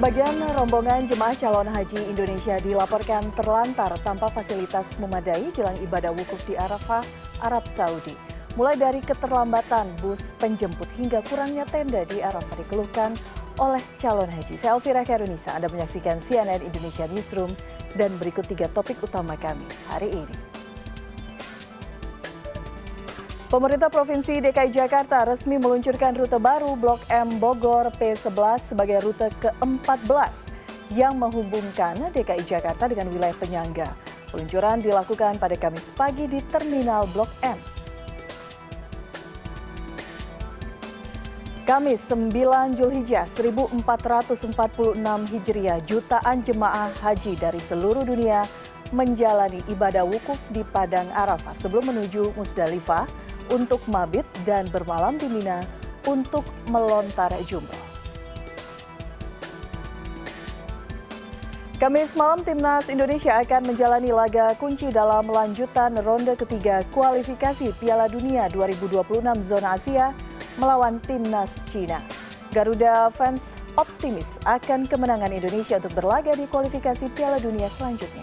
Sebagian rombongan jemaah calon haji Indonesia dilaporkan terlantar tanpa fasilitas memadai jelang ibadah wukuf di Arafah, Arab Saudi. Mulai dari keterlambatan bus penjemput hingga kurangnya tenda di Arafah dikeluhkan oleh calon haji. Saya Elvira Karunisa, Anda menyaksikan CNN Indonesia Newsroom dan berikut 3 topik utama kami hari ini. Pemerintah Provinsi DKI Jakarta resmi meluncurkan rute baru Blok M Bogor P11 sebagai rute ke-14 yang menghubungkan DKI Jakarta dengan wilayah penyangga. Peluncuran dilakukan pada Kamis pagi di Terminal Blok M. Kamis 9 Zulhijjah 1446 Hijriah, jutaan jemaah haji dari seluruh dunia menjalani ibadah wukuf di Padang Arafah sebelum menuju Musdalifah untuk mabit dan bermalam di Mina untuk melontar jumroh. Kamis malam Timnas Indonesia akan menjalani laga kunci dalam lanjutan ronde ketiga kualifikasi Piala Dunia 2026 zona Asia melawan Timnas Cina. Garuda fans optimis akan kemenangan Indonesia untuk berlaga di kualifikasi Piala Dunia selanjutnya.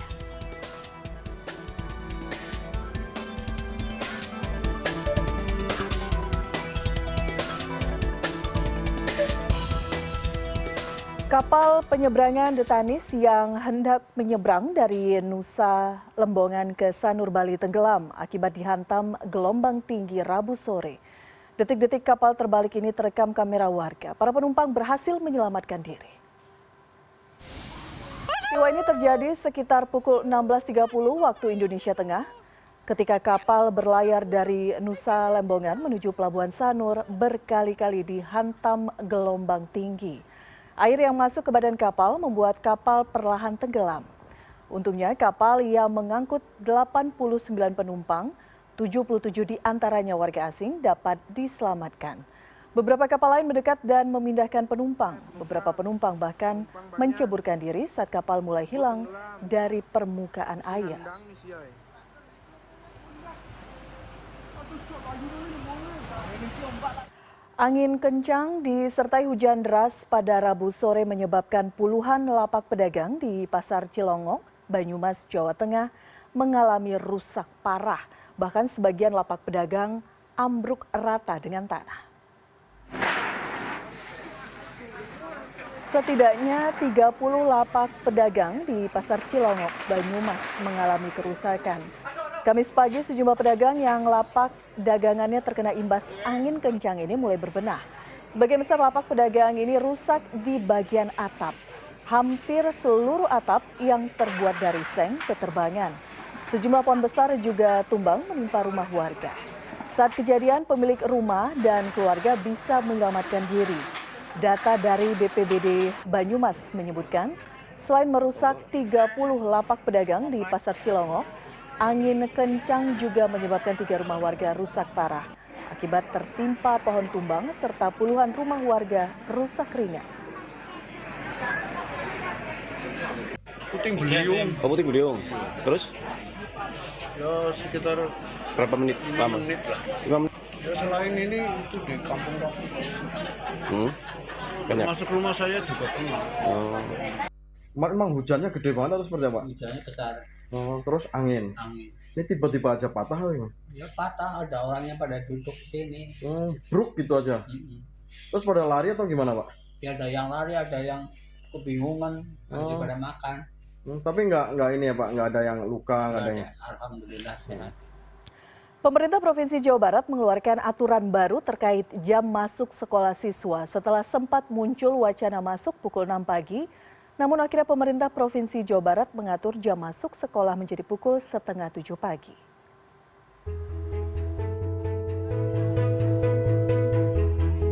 Kapal penyeberangan The Tanis yang hendak menyeberang dari Nusa Lembongan ke Sanur Bali tenggelam akibat dihantam gelombang tinggi Rabu sore. Detik-detik kapal terbalik ini terekam kamera warga. Para penumpang berhasil menyelamatkan diri. Peristiwa ini terjadi sekitar pukul 16.30 waktu Indonesia Tengah ketika kapal berlayar dari Nusa Lembongan menuju Pelabuhan Sanur berkali-kali dihantam gelombang tinggi. Air yang masuk ke badan kapal membuat kapal perlahan tenggelam. Untungnya kapal yang mengangkut 89 penumpang, 77 diantaranya warga asing dapat diselamatkan. Beberapa kapal lain mendekat dan memindahkan penumpang. Beberapa penumpang bahkan menceburkan diri saat kapal mulai hilang dari permukaan air. Angin kencang disertai hujan deras pada Rabu sore menyebabkan puluhan lapak pedagang di Pasar Cilongok, Banyumas, Jawa Tengah mengalami rusak parah. Bahkan sebagian lapak pedagang ambruk rata dengan tanah. Setidaknya 30 lapak pedagang di Pasar Cilongok, Banyumas mengalami kerusakan. Kamis pagi sejumlah pedagang yang lapak dagangannya terkena imbas angin kencang ini mulai berbenah. Sebagian besar lapak pedagang ini rusak di bagian atap. Hampir seluruh atap yang terbuat dari seng keterbangan. Sejumlah pohon besar juga tumbang menimpa rumah warga. Saat kejadian pemilik rumah dan keluarga bisa menyelamatkan diri. Data dari BPBD Banyumas menyebutkan selain merusak 30 lapak pedagang di Pasar Cilongok, angin kencang juga menyebabkan 3 rumah warga rusak parah akibat tertimpa pohon tumbang serta puluhan rumah warga rusak ringan. Puting beliung. Oh, puting beliung. Terus? Ya sekitar Berapa menit? 5 menit lah. 5 menit. Ya selain ini itu di kampung Banyak. masuk rumah saya juga kena. Oh. Emang hujannya gede banget atau seperti apa? Hujannya besar, Oh, terus angin. angin. Ini tiba-tiba aja patah ya? Ya patah, ada orangnya pada duduk sini. Bruk gitu aja. Terus pada lari atau gimana, Pak? Ya ada yang lari, ada yang kebingungan, lagi Oh. pada makan. Tapi nggak ini ya, Pak? Nggak ada yang luka, nggak ada yang... Alhamdulillah sehat. Pemerintah Provinsi Jawa Barat mengeluarkan aturan baru terkait jam masuk sekolah siswa setelah sempat muncul wacana masuk pukul 6 pagi. Namun akhirnya pemerintah Provinsi Jawa Barat mengatur jam masuk sekolah menjadi pukul 6:30 pagi.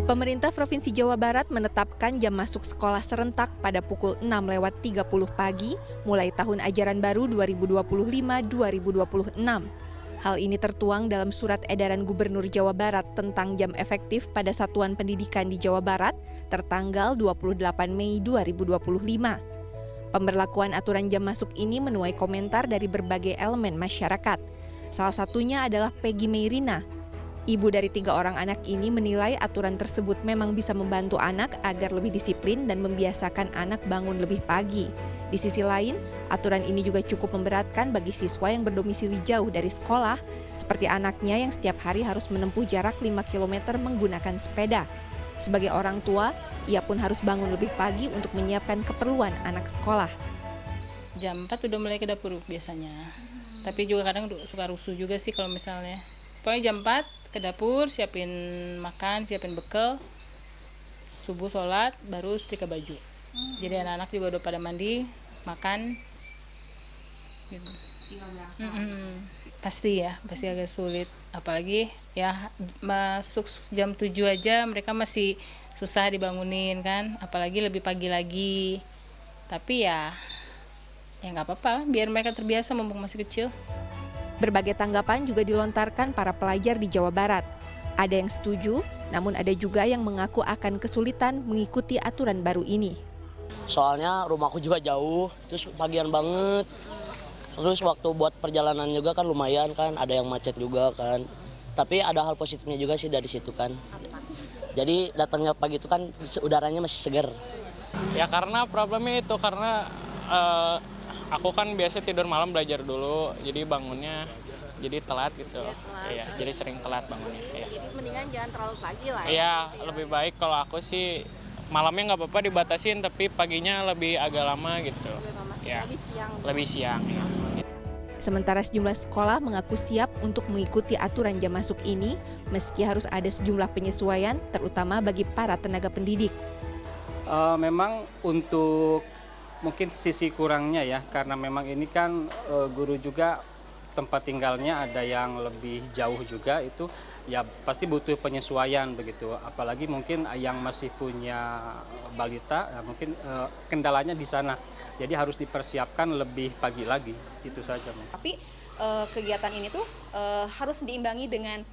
Pemerintah Provinsi Jawa Barat menetapkan jam masuk sekolah serentak pada pukul 6.30 pagi mulai tahun ajaran baru 2025-2026. Hal ini tertuang dalam Surat Edaran Gubernur Jawa Barat tentang jam efektif pada satuan pendidikan di Jawa Barat tertanggal 28 Mei 2025. Pemberlakuan aturan jam masuk ini menuai komentar dari berbagai elemen masyarakat. Salah satunya adalah Peggy Meirina. Ibu dari 3 orang anak ini menilai aturan tersebut memang bisa membantu anak agar lebih disiplin dan membiasakan anak bangun lebih pagi. Di sisi lain, aturan ini juga cukup memberatkan bagi siswa yang berdomisili jauh dari sekolah, seperti anaknya yang setiap hari harus menempuh jarak 5 km menggunakan sepeda. Sebagai orang tua, ia pun harus bangun lebih pagi untuk menyiapkan keperluan anak sekolah. Jam 4 udah mulai ke dapur biasanya. Tapi juga kadang suka rusuh juga sih kalau misalnya. Pokoknya jam 4 ke dapur, siapin makan, siapin bekal, subuh sholat, baru setrika baju. Jadi anak-anak juga udah pada mandi, makan. Gitu. Pasti agak sulit. Apalagi ya masuk jam 7 aja mereka masih susah dibangunin kan, apalagi lebih pagi lagi. Tapi ya nggak apa-apa, biar mereka terbiasa mumpung masih kecil. Berbagai tanggapan juga dilontarkan para pelajar di Jawa Barat. Ada yang setuju, namun ada juga yang mengaku akan kesulitan mengikuti aturan baru ini. Soalnya rumahku juga jauh, terus pagian banget. Terus waktu buat perjalanan juga kan lumayan kan, ada yang macet juga kan. Tapi ada hal positifnya juga sih dari situ kan. Jadi datangnya pagi itu kan udaranya masih segar. Ya karena problemnya itu, karena aku kan biasa tidur malam belajar dulu, jadi bangunnya jadi telat gitu. Iya, jadi sering telat bangunnya. Iya. Mendingan jangan terlalu pagi lah. Iya, lebih baik kalau aku sih malamnya nggak apa-apa dibatasin, tapi paginya lebih agak lama gitu. Lebih siang. Ya. Sementara sejumlah sekolah mengaku siap untuk mengikuti aturan jam masuk ini, meski harus ada sejumlah penyesuaian, terutama bagi para tenaga pendidik. Memang untuk mungkin sisi kurangnya ya, karena memang ini kan guru juga tempat tinggalnya ada yang lebih jauh juga, itu ya pasti butuh penyesuaian begitu. Apalagi mungkin yang masih punya balita, ya mungkin kendalanya di sana. Jadi harus dipersiapkan lebih pagi lagi, itu saja. Tapi kegiatan ini tuh harus diimbangi dengan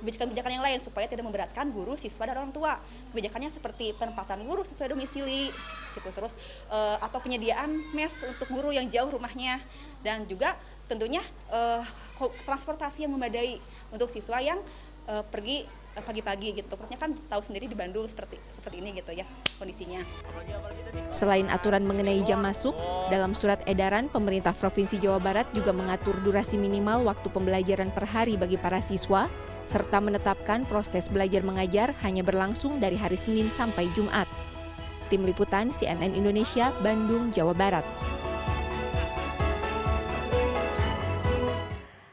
kebijakan-kebijakan yang lain supaya tidak memberatkan guru, siswa, dan orang tua. Kebijakannya seperti penempatan guru sesuai domisili, gitu. Terus atau penyediaan mes untuk guru yang jauh rumahnya, dan juga tentunya transportasi yang memadai untuk siswa yang pergi pagi-pagi gitu. Pokoknya kan tahu sendiri di Bandung seperti ini gitu ya kondisinya. Selain aturan mengenai jam masuk, dalam surat edaran pemerintah Provinsi Jawa Barat juga mengatur durasi minimal waktu pembelajaran per hari bagi para siswa, serta menetapkan proses belajar mengajar hanya berlangsung dari hari Senin sampai Jumat. Tim Liputan CNN Indonesia, Bandung, Jawa Barat.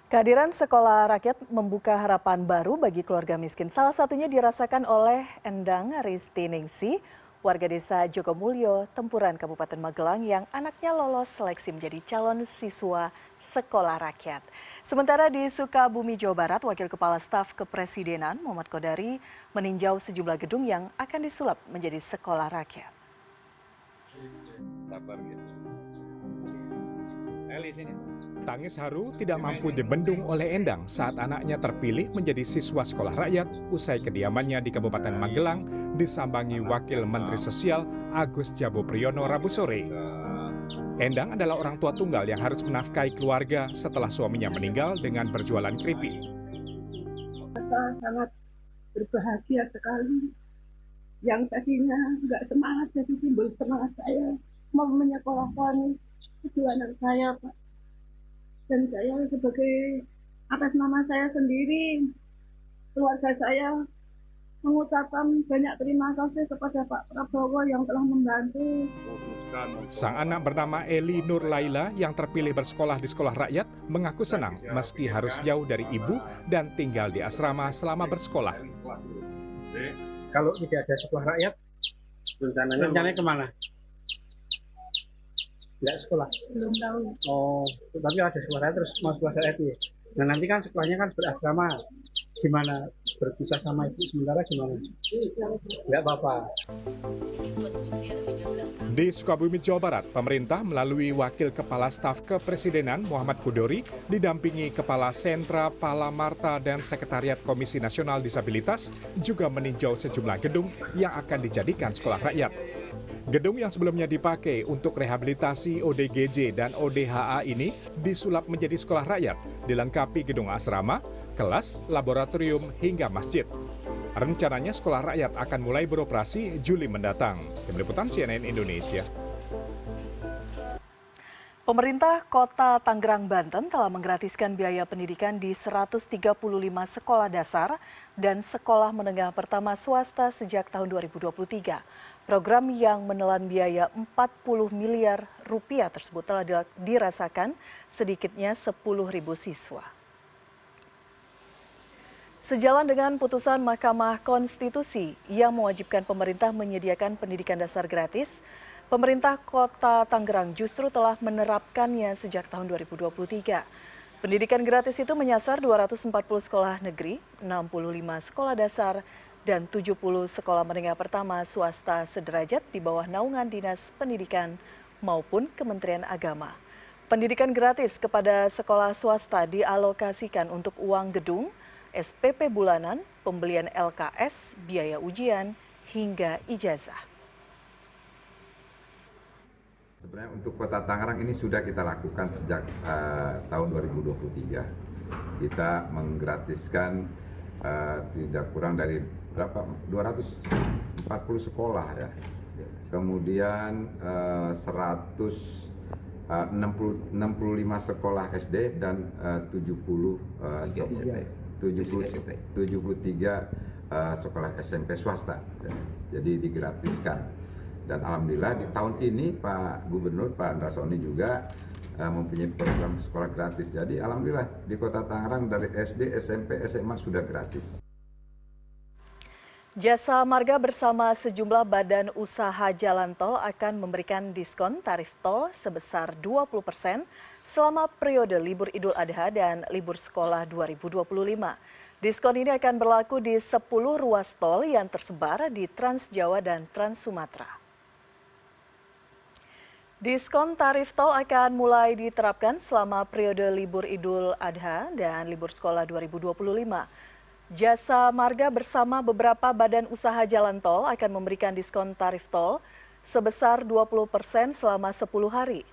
Kehadiran sekolah rakyat membuka harapan baru bagi keluarga miskin. Salah satunya dirasakan oleh Endang Ristiningsi, warga desa Jogomulyo, Tempuran, Kabupaten Magelang yang anaknya lolos seleksi menjadi calon siswa sekolah rakyat. Sementara di Sukabumi, Jawa Barat, Wakil Kepala Staf Kepresidenan Muhammad Kodari meninjau sejumlah gedung yang akan disulap menjadi sekolah rakyat. Tangis haru tidak mampu dibendung oleh Endang saat anaknya terpilih menjadi siswa sekolah rakyat usai kediamannya di Kabupaten Magelang disambangi Wakil Menteri Sosial Agus Jabo Priyono Rabu sore. Endang adalah orang tua tunggal yang harus menafkahi keluarga setelah suaminya meninggal dengan berjualan keripik. Saya sangat berbahagia sekali. Yang tadinya nggak semangat jadi timbul semangat saya mau menyekolahkan kedua anak saya, Pak. Dan saya sebagai atas nama saya sendiri, keluarga saya mengucapkan banyak terima kasih kepada Pak Prabowo yang telah membantu. Sang anak bernama Eli Nur Laila yang terpilih bersekolah di sekolah rakyat mengaku senang meski harus jauh dari ibu dan tinggal di asrama selama bersekolah. Kalau tidak ada sekolah rakyat, rencananya kemana? Nggak sekolah? Belum tahu. Oh, tapi ada sekolah rakyat terus mau sekolah rakyat ya. Nah nanti kan sekolahnya kan berasrama, gimana berpisah sama ibu sementara gimana? Nggak apa-apa. Di Sukabumi, Jawa Barat, pemerintah melalui Wakil Kepala Staf Kepresidenan Muhammad Kodori didampingi Kepala Sentra Palamarta dan Sekretariat Komisi Nasional Disabilitas juga meninjau sejumlah gedung yang akan dijadikan sekolah rakyat. Gedung yang sebelumnya dipakai untuk rehabilitasi ODGJ dan ODHA ini disulap menjadi sekolah rakyat, dilengkapi gedung asrama, kelas, laboratorium, hingga masjid. Rencananya sekolah rakyat akan mulai beroperasi Juli mendatang. Tim Liputan CNN Indonesia. Pemerintah Kota Tangerang, Banten telah menggratiskan biaya pendidikan di 135 sekolah dasar dan sekolah menengah pertama swasta sejak tahun 2023. Program yang menelan biaya 40 miliar rupiah tersebut telah dirasakan sedikitnya 10.000 siswa. Sejalan dengan putusan Mahkamah Konstitusi yang mewajibkan pemerintah menyediakan pendidikan dasar gratis, pemerintah Kota Tangerang justru telah menerapkannya sejak tahun 2023. Pendidikan gratis itu menyasar 240 sekolah negeri, 65 sekolah dasar, dan 70 sekolah menengah pertama swasta sederajat di bawah naungan Dinas Pendidikan maupun Kementerian Agama. Pendidikan gratis kepada sekolah swasta dialokasikan untuk uang gedung, SPP bulanan, pembelian LKS, biaya ujian, hingga ijazah. Sebenarnya untuk Kota Tangerang ini sudah kita lakukan sejak tahun 2023. Kita menggratiskan tidak kurang dari 240 sekolah ya. Kemudian 165 sekolah SD dan 73 sekolah SMP swasta. Jadi digratiskan. Dan alhamdulillah di tahun ini Pak Gubernur Pak Andrasoni juga mempunyai program sekolah gratis. Jadi alhamdulillah di Kota Tangerang dari SD, SMP, SMA sudah gratis. Jasa Marga bersama sejumlah badan usaha jalan tol akan memberikan diskon tarif tol sebesar 20% selama periode libur Idul Adha dan libur sekolah 2025. Diskon ini akan berlaku di 10 ruas tol yang tersebar di Trans Jawa dan Trans Sumatera. Diskon tarif tol akan mulai diterapkan selama periode libur Idul Adha dan libur sekolah 2025. Jasa Marga bersama beberapa badan usaha jalan tol akan memberikan diskon tarif tol sebesar 20% selama 10 hari.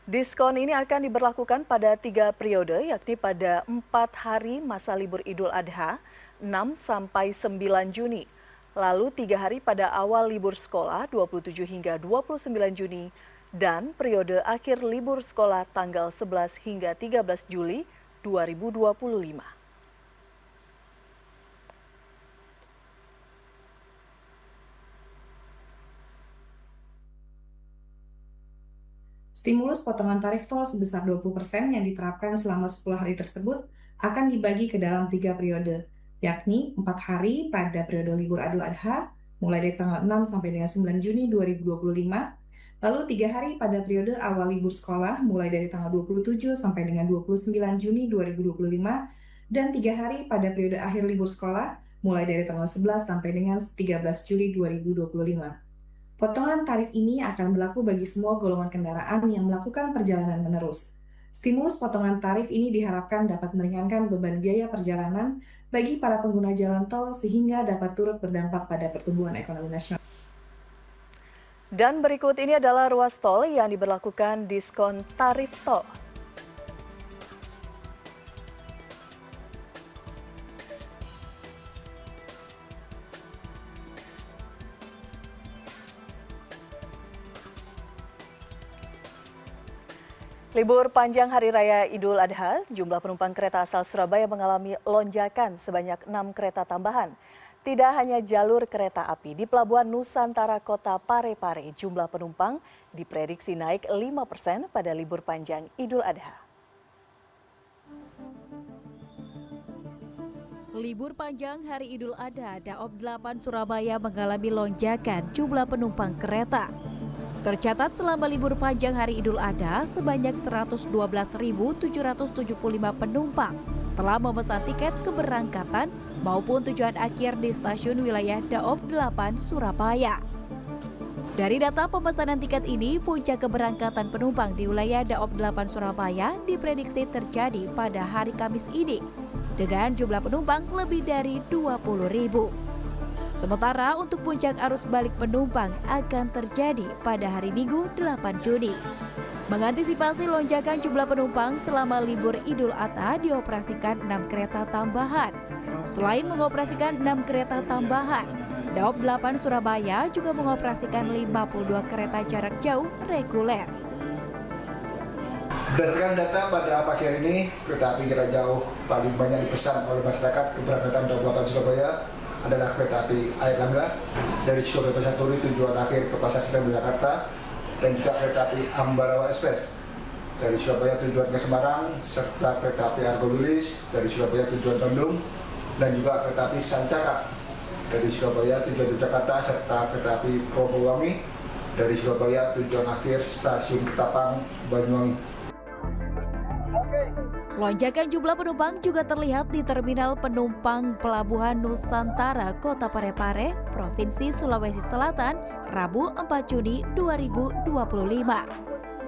Diskon ini akan diberlakukan pada 3 periode, yakni pada 4 hari masa libur Idul Adha, 6 sampai 9 Juni. Lalu 3 hari pada awal libur sekolah, 27 hingga 29 Juni, dan periode akhir libur sekolah tanggal 11 hingga 13 Juli 2025. Stimulus potongan tarif tol sebesar 20% yang diterapkan selama 10 hari tersebut akan dibagi ke dalam 3 periode, yakni 4 hari pada periode libur Idul Adha, mulai dari tanggal 6 sampai dengan 9 Juni 2025, lalu 3 hari pada periode awal libur sekolah mulai dari tanggal 27 sampai dengan 29 Juni 2025 dan 3 hari pada periode akhir libur sekolah mulai dari tanggal 11 sampai dengan 13 Juli 2025. Potongan tarif ini akan berlaku bagi semua golongan kendaraan yang melakukan perjalanan menerus. Stimulus potongan tarif ini diharapkan dapat meringankan beban biaya perjalanan bagi para pengguna jalan tol sehingga dapat turut berdampak pada pertumbuhan ekonomi nasional. Dan berikut ini adalah ruas tol yang diberlakukan diskon tarif tol. Libur panjang Hari Raya Idul Adha, jumlah penumpang kereta asal Surabaya mengalami lonjakan sebanyak 6 kereta tambahan. Tidak hanya jalur kereta api, di Pelabuhan Nusantara Kota Parepare, jumlah penumpang diprediksi naik 5% pada libur panjang Idul Adha. Libur panjang Hari Idul Adha, Daob 8 Surabaya mengalami lonjakan jumlah penumpang kereta. Tercatat selama libur panjang Hari Idul Adha, sebanyak 112.775 penumpang telah memesan tiket keberangkatan maupun tujuan akhir di stasiun wilayah Daob 8 Surabaya. Dari data pemesanan tiket ini, puncak keberangkatan penumpang di wilayah Daob 8 Surabaya diprediksi terjadi pada hari Kamis ini, dengan jumlah penumpang lebih dari 20.000. Sementara untuk puncak arus balik penumpang akan terjadi pada hari Minggu 8 Juni. Mengantisipasi lonjakan jumlah penumpang selama libur Idul Adha dioperasikan 6 kereta tambahan. Selain mengoperasikan 6 kereta tambahan, Daob 8 Surabaya juga mengoperasikan 52 kereta jarak jauh reguler. Berdasarkan data pada pagi hari ini, kereta api jarak jauh paling banyak dipesan oleh masyarakat keberangkatan Daob 8 Surabaya adalah kereta api Airlangga dari Surabaya Pasar Turi tujuan akhir ke Pasar Senen Jakarta, dan juga kereta api Ambarawa Express dari Surabaya tujuan ke Semarang, serta kereta api Argo Wilis dari Surabaya tujuan Bandung, dan juga kereta api Sancaka dari Surabaya tujuan Yogyakarta, serta kereta api Probowangi dari Surabaya tujuan akhir stasiun Ketapang, Banyuwangi. Lonjakan jumlah penumpang juga terlihat di Terminal Penumpang Pelabuhan Nusantara Kota Parepare, Provinsi Sulawesi Selatan, Rabu 4 Juni 2025.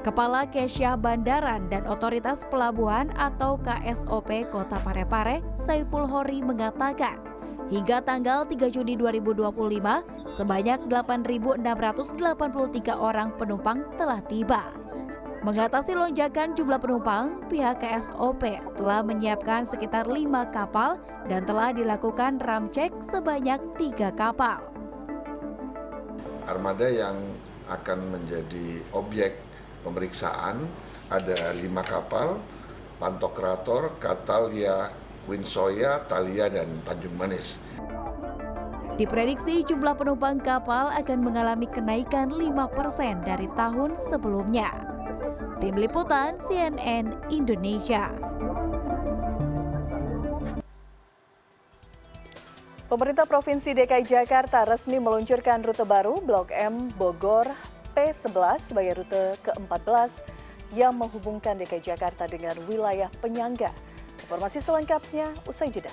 Kepala Kesyah Bandaran dan Otoritas Pelabuhan atau KSOP Kota Parepare, Saiful Hori mengatakan, hingga tanggal 3 Juni 2025, sebanyak 8.683 orang penumpang telah tiba. Mengatasi lonjakan jumlah penumpang, pihak KSOP telah menyiapkan sekitar 5 kapal dan telah dilakukan ramcek sebanyak 3 kapal. Armada yang akan menjadi objek pemeriksaan ada 5 kapal, Pantokrator, Catalia, Winsoya, Thalia, dan Tanjung Manis. Diprediksi jumlah penumpang kapal akan mengalami kenaikan 5% dari tahun sebelumnya. Tim Liputan CNN Indonesia. Pemerintah Provinsi DKI Jakarta resmi meluncurkan rute baru Blok M Bogor P11 sebagai rute ke-14 yang menghubungkan DKI Jakarta dengan wilayah penyangga. Informasi selengkapnya usai jeda.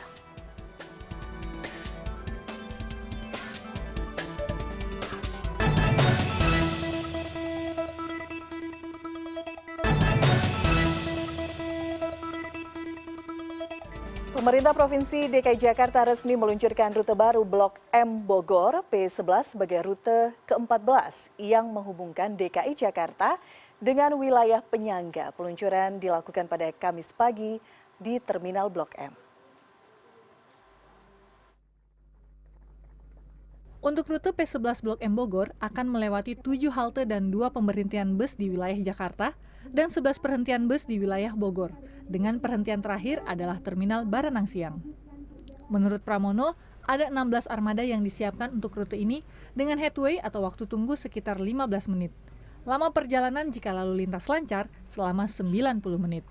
Pemerintah Provinsi DKI Jakarta resmi meluncurkan rute baru Blok M Bogor P11 sebagai rute ke-14 yang menghubungkan DKI Jakarta dengan wilayah penyangga. Peluncuran dilakukan pada Kamis pagi di Terminal Blok M. Untuk rute P11 Blok M Bogor akan melewati 7 halte dan 2 pemberhentian bus di wilayah Jakarta dan 11 perhentian bus di wilayah Bogor, dengan perhentian terakhir adalah Terminal Baranang Siang. Menurut Pramono, ada 16 armada yang disiapkan untuk rute ini dengan headway atau waktu tunggu sekitar 15 menit. Lama perjalanan jika lalu lintas lancar selama 90 menit.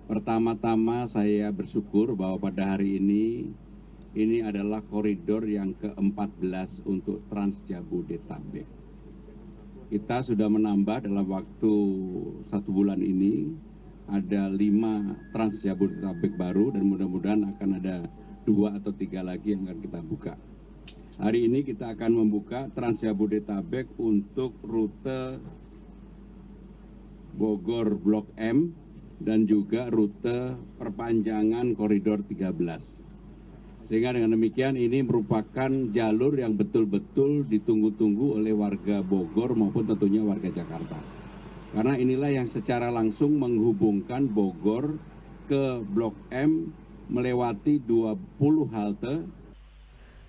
Pertama-tama saya bersyukur bahwa pada hari ini adalah koridor yang ke-14 untuk Trans Jabodetabek. Kita sudah menambah dalam waktu 1 bulan ini, ada 5 Trans Jabodetabek baru dan mudah-mudahan akan ada 2 atau 3 lagi yang akan kita buka. Hari ini kita akan membuka Trans Jabodetabek untuk rute Bogor Blok M dan juga rute perpanjangan koridor 13. Sehingga dengan demikian ini merupakan jalur yang betul-betul ditunggu-tunggu oleh warga Bogor maupun tentunya warga Jakarta. Karena inilah yang secara langsung menghubungkan Bogor ke Blok M melewati 20 halte.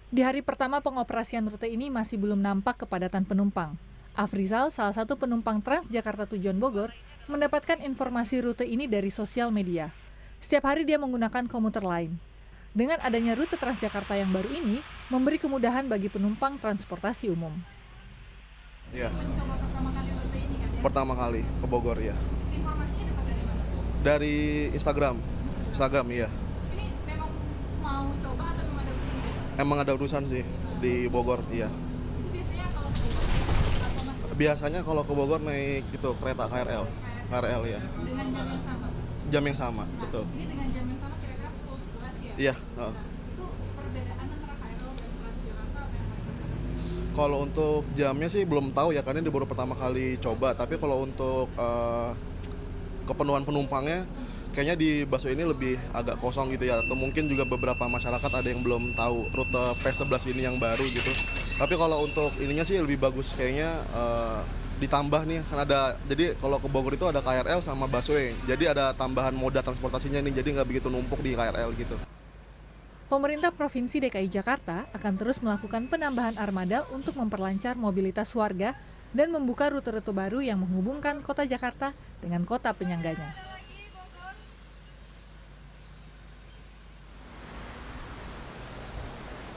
Di hari pertama pengoperasian rute ini masih belum nampak kepadatan penumpang. Afrizal, salah satu penumpang Transjakarta tujuan Bogor, mendapatkan informasi rute ini dari sosial media. Setiap hari dia menggunakan komuter lain. Dengan adanya rute Transjakarta yang baru ini, memberi kemudahan bagi penumpang transportasi umum. Iya. Mencoba pertama kali rute ini kan ya? Pertama kali ke Bogor ya. Informasinya dapat dari mana? Dari Instagram. Instagram iya. Ini memang mau coba atau memang ada urusan gitu? Emang ada urusan sih di Bogor, iya. Itu biasanya kalau ke Bogor atau mas? Biasanya kalau ke Bogor naik itu kereta KRL. KRL ya. Dengan jam yang sama? Jam yang sama, Nah, betul. Ini dengan jam yang sama kira-kira pukul 11 ya? Iya. Nah, itu perbedaan antara KRL dan Transjakarta apa yang mas rasakan? Kalau untuk jamnya sih belum tahu ya, karena ini baru pertama kali coba. Tapi kalau untuk kepenuhan penumpangnya kayaknya di busway ini lebih agak kosong gitu ya, atau mungkin juga beberapa masyarakat ada yang belum tahu rute P11 ini yang baru gitu. Tapi kalau untuk ininya sih lebih bagus kayaknya ditambah nih, kan ada, jadi kalau ke Bogor itu ada KRL sama busway, jadi ada tambahan moda transportasinya nih, jadi nggak begitu numpuk di KRL gitu. Pemerintah Provinsi DKI Jakarta akan terus melakukan penambahan armada untuk memperlancar mobilitas warga dan membuka rute-rute baru yang menghubungkan kota Jakarta dengan kota penyangganya.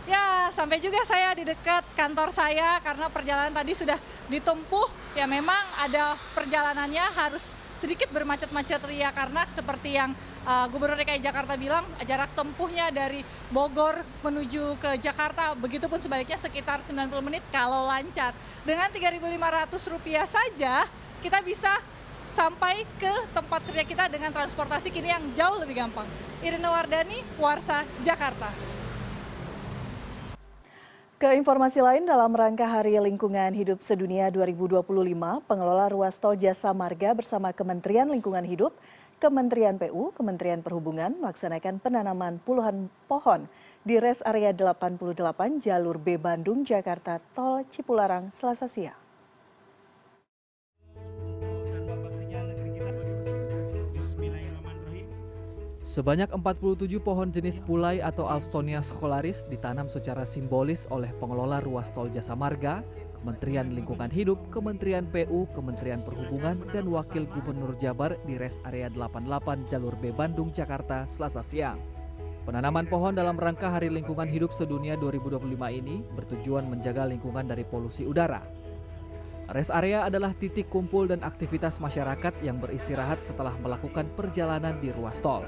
Ya, sampai juga saya di dekat kantor saya karena perjalanan tadi sudah ditempuh. Ya memang ada perjalanannya harus sedikit bermacet-macet ria karena seperti yang Gubernur DKI Jakarta bilang, jarak tempuhnya dari Bogor menuju ke Jakarta, begitupun sebaliknya sekitar 90 menit kalau lancar. Dengan Rp3.500 saja kita bisa sampai ke tempat kerja kita dengan transportasi kini yang jauh lebih gampang. Irina Wardani, Warsa, Jakarta. Ke informasi lain, dalam rangka Hari Lingkungan Hidup Sedunia 2025, pengelola ruas tol Jasa Marga bersama Kementerian Lingkungan Hidup, Kementerian PU, Kementerian Perhubungan melaksanakan penanaman puluhan pohon di res area 88 jalur B Bandung, Jakarta, Tol Cipularang, Selasa siang. Sebanyak 47 pohon jenis pulai atau Alstonia scholaris ditanam secara simbolis oleh pengelola ruas tol Jasa Marga, Kementerian Lingkungan Hidup, Kementerian PU, Kementerian Perhubungan, dan Wakil Gubernur Jabar di res area 88 jalur B Bandung, Jakarta, Selasa siang. Penanaman pohon dalam rangka Hari Lingkungan Hidup Sedunia 2025 ini bertujuan menjaga lingkungan dari polusi udara. Res area adalah titik kumpul dan aktivitas masyarakat yang beristirahat setelah melakukan perjalanan di ruas tol.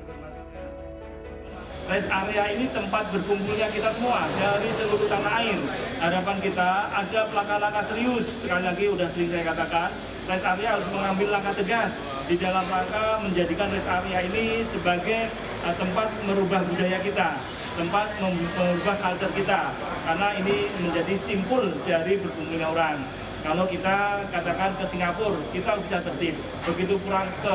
Rest area ini tempat berkumpulnya kita semua dari seluruh tanah air. Harapan kita ada langkah-langkah serius, sekali lagi udah sering saya katakan, rest area harus mengambil langkah tegas di dalam rangka menjadikan rest area ini sebagai tempat merubah budaya kita, tempat merubah culture kita, karena ini menjadi simpul dari berkumpulnya orang. Kalau kita katakan ke Singapura, kita bisa tertib. Begitu pulang ke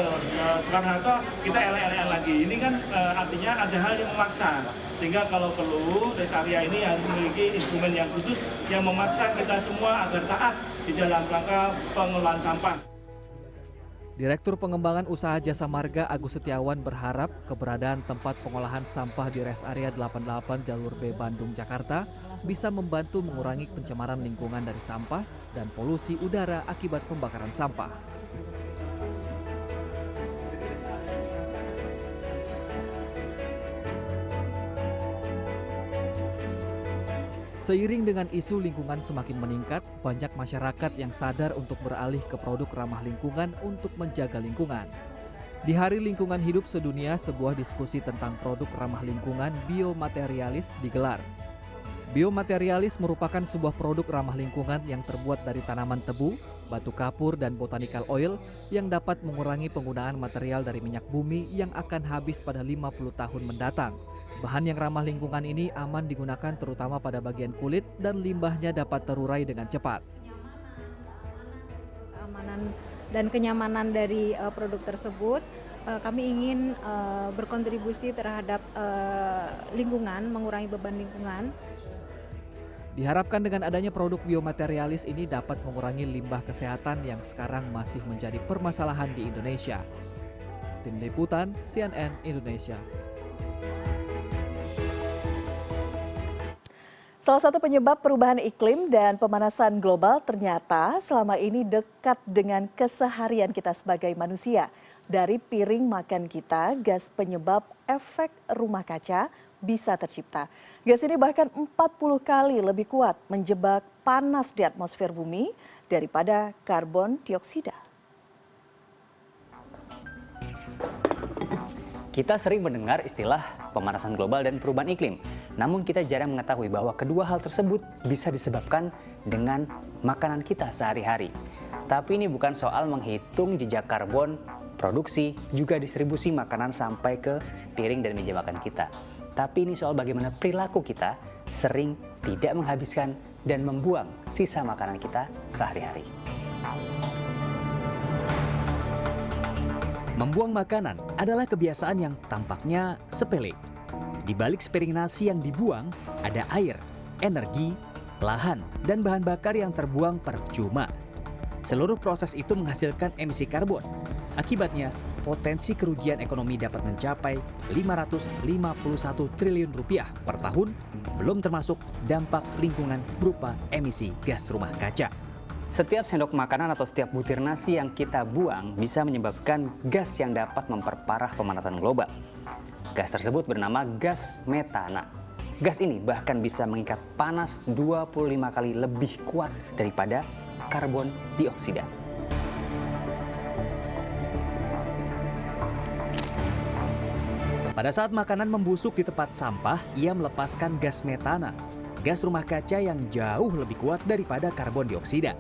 Soekarno-Hatta, kita elek-elekan lagi. Ini kan artinya ada hal yang memaksa. Sehingga kalau perlu, rest area ini harus memiliki instrumen yang khusus yang memaksa kita semua agar taat di dalam rangka pengelolaan sampah. Direktur Pengembangan Usaha Jasa Marga Agus Setiawan berharap keberadaan tempat pengolahan sampah di res area 88 jalur B Bandung, Jakarta bisa membantu mengurangi pencemaran lingkungan dari sampah dan polusi udara akibat pembakaran sampah. Seiring dengan isu lingkungan semakin meningkat, banyak masyarakat yang sadar untuk beralih ke produk ramah lingkungan untuk menjaga lingkungan. Di Hari Lingkungan Hidup Sedunia, sebuah diskusi tentang produk ramah lingkungan biomaterialis digelar. Biomaterialis merupakan sebuah produk ramah lingkungan yang terbuat dari tanaman tebu, batu kapur, dan botanical oil yang dapat mengurangi penggunaan material dari minyak bumi yang akan habis pada 50 tahun mendatang. Bahan yang ramah lingkungan ini aman digunakan terutama pada bagian kulit dan limbahnya dapat terurai dengan cepat. Keamanan dan kenyamanan dari produk tersebut, kami ingin berkontribusi terhadap lingkungan, mengurangi beban lingkungan. Diharapkan dengan adanya produk biomaterialis ini dapat mengurangi limbah kesehatan yang sekarang masih menjadi permasalahan di Indonesia. Tim Liputan CNN Indonesia. Salah satu penyebab perubahan iklim dan pemanasan global ternyata selama ini dekat dengan keseharian kita sebagai manusia. Dari piring makan kita, gas penyebab efek rumah kaca bisa tercipta. Gas ini bahkan 40 kali lebih kuat menjebak panas di atmosfer bumi daripada karbon dioksida. Kita sering mendengar istilah pemanasan global dan perubahan iklim. Namun kita jarang mengetahui bahwa kedua hal tersebut bisa disebabkan dengan makanan kita sehari-hari. Tapi ini bukan soal menghitung jejak karbon, produksi, juga distribusi makanan sampai ke piring dan meja makan kita. Tapi ini soal bagaimana perilaku kita sering tidak menghabiskan dan membuang sisa makanan kita sehari-hari. Membuang makanan adalah kebiasaan yang tampaknya sepele. Di balik sepiring nasi yang dibuang, ada air, energi, lahan, dan bahan bakar yang terbuang percuma. Seluruh proses itu menghasilkan emisi karbon. Akibatnya, potensi kerugian ekonomi dapat mencapai 551 triliun rupiah per tahun, belum termasuk dampak lingkungan berupa emisi gas rumah kaca. Setiap sendok makanan atau setiap butir nasi yang kita buang bisa menyebabkan gas yang dapat memperparah pemanasan global. Gas tersebut bernama gas metana. Gas ini bahkan bisa mengikat panas 25 kali lebih kuat daripada karbon dioksida. Pada saat makanan membusuk di tempat sampah, ia melepaskan gas metana, gas rumah kaca yang jauh lebih kuat daripada karbon dioksida.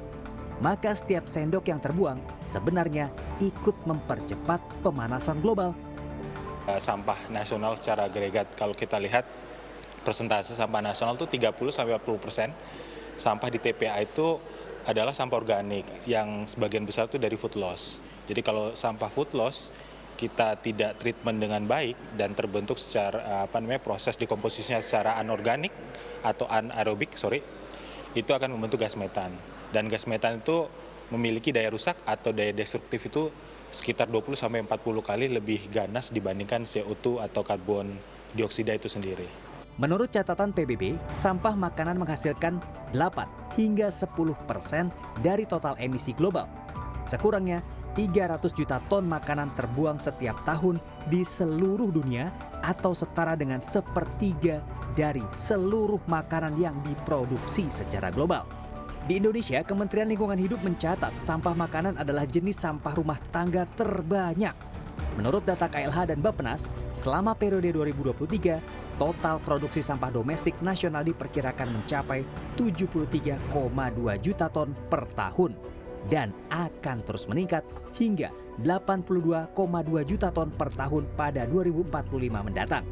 Maka setiap sendok yang terbuang sebenarnya ikut mempercepat pemanasan global. Sampah nasional secara agregat, kalau kita lihat persentase sampah nasional itu 30-40%. Sampah di TPA itu adalah sampah organik yang sebagian besar itu dari food loss. Jadi kalau sampah food loss kita tidak treatment dengan baik dan terbentuk secara proses dekomposisinya secara anorganik atau anaerobik, itu akan membentuk gas metan. Dan gas metan itu memiliki daya rusak atau daya destruktif itu sekitar 20-40 kali lebih ganas dibandingkan CO2 atau karbon dioksida itu sendiri. Menurut catatan PBB, sampah makanan menghasilkan 8 hingga 10% dari total emisi global. Sekurangnya 300 juta ton makanan terbuang setiap tahun di seluruh dunia atau setara dengan 1/3 dari seluruh makanan yang diproduksi secara global. Di Indonesia, Kementerian Lingkungan Hidup mencatat sampah makanan adalah jenis sampah rumah tangga terbanyak. Menurut data KLH dan Bappenas, selama periode 2023, total produksi sampah domestik nasional diperkirakan mencapai 73,2 juta ton per tahun dan akan terus meningkat hingga 82,2 juta ton per tahun pada 2045 mendatang.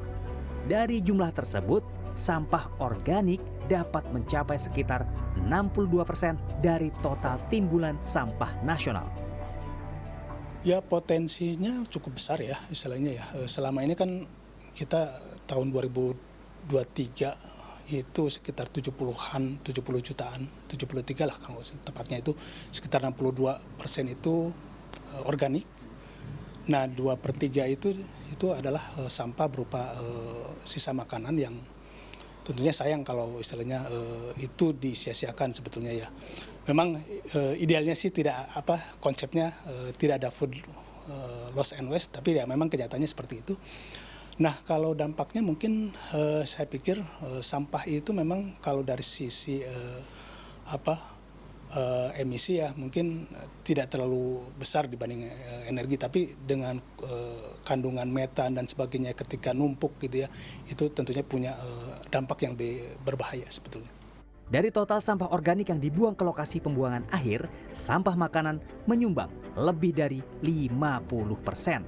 Dari jumlah tersebut, sampah organik dapat mencapai sekitar 62% dari total timbulan sampah nasional. Ya, potensinya cukup besar ya istilahnya ya. Selama ini kan kita tahun 2023 itu sekitar 70 jutaan, 73 lah kalau tepatnya, itu sekitar 62% itu organik. Nah, 2/3 itu adalah sampah berupa sisa makanan yang tentunya sayang kalau istilahnya itu disia-siakan sebetulnya ya. Memang idealnya sih konsepnya tidak ada food loss and waste, tapi ya memang kenyataannya seperti itu. Nah, kalau dampaknya mungkin saya pikir sampah itu memang kalau dari sisi emisi ya mungkin tidak terlalu besar dibanding energi, tapi dengan kandungan metan dan sebagainya ketika numpuk gitu ya, itu tentunya punya dampak yang berbahaya sebetulnya. Dari total sampah organik yang dibuang ke lokasi pembuangan akhir, sampah makanan menyumbang lebih dari 50%.